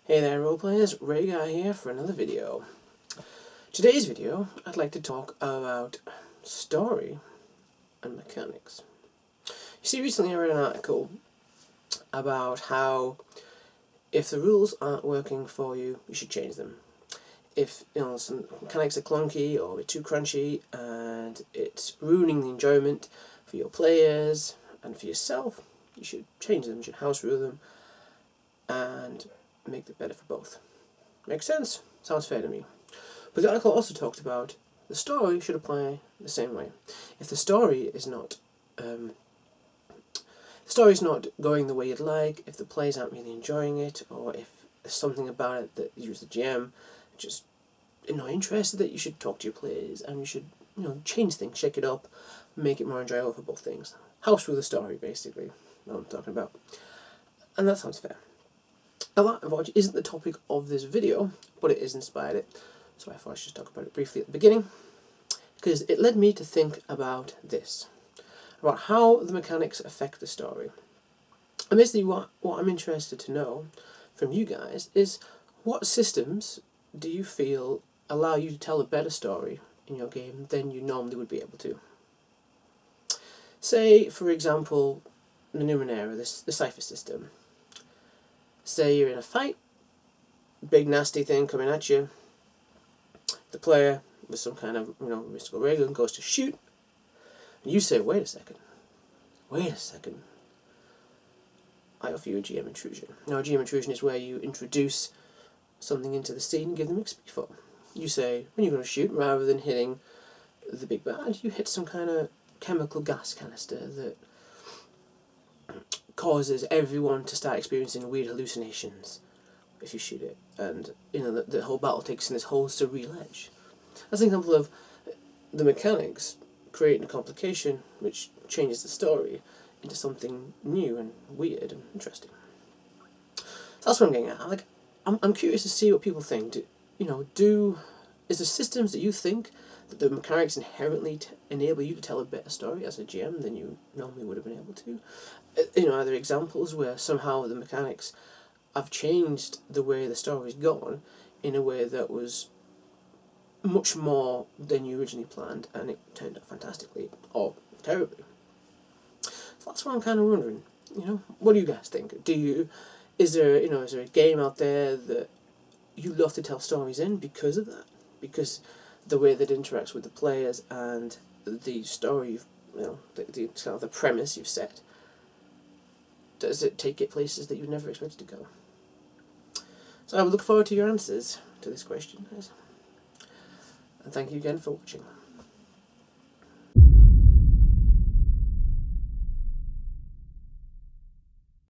Hey there roleplayers, Rhaegar here for another video. Today's video, I'd like to talk about story and mechanics. You see, recently I read an article about how if the rules aren't working for you, you should change them. If some mechanics are clunky or too crunchy and it's ruining the enjoyment for your players and for yourself, you should change them, you should house rule them and make it better for both. Makes sense? Sounds fair to me. But the article also talked about the story should apply the same way. If the story is not going the way you'd like, if the players aren't really enjoying it, or if there's something about it that you as the GM just not interested, that you should talk to your players and you should change things, shake it up, make it more enjoyable for both things. House rule the story, basically. What I'm talking about, and that sounds fair. Now that isn't the topic of this video, but it is inspired it, so I thought I should talk about it briefly at the beginning, because it led me to think about this, about how the mechanics affect the story. And basically what I'm interested to know from you guys is, what systems do you feel allow you to tell a better story in your game than you normally would be able to? Say, for example, the Numenera, the cipher system. Say you're in a fight, big nasty thing coming at you, the player with some kind of mystical ray gun goes to shoot, and you say, wait a second, I offer you a GM intrusion. Now a GM intrusion is where you introduce something into the scene and give them XP for. You say, when you're going to shoot, rather than hitting the big bad, you hit some kind of chemical gas canister that causes everyone to start experiencing weird hallucinations if you shoot it, and the whole battle takes in this whole surreal edge. That's an example of the mechanics creating a complication which changes the story into something new and weird and interesting. So that's what I'm getting at. I'm curious to see what people think. Is there systems that you think that the mechanics inherently enable you to tell a better story as a GM than you normally would have been able to? Are there examples where somehow the mechanics have changed the way the story's gone in a way that was much more than you originally planned, and it turned out fantastically or terribly? So that's what I'm kind of wondering. What do you guys think? Is there a game out there that you love to tell stories in because of that? Because the way that it interacts with the players and the story, the premise you've set, does it take it places that you never expected to go? So I would look forward to your answers to this question, guys. And thank you again for watching.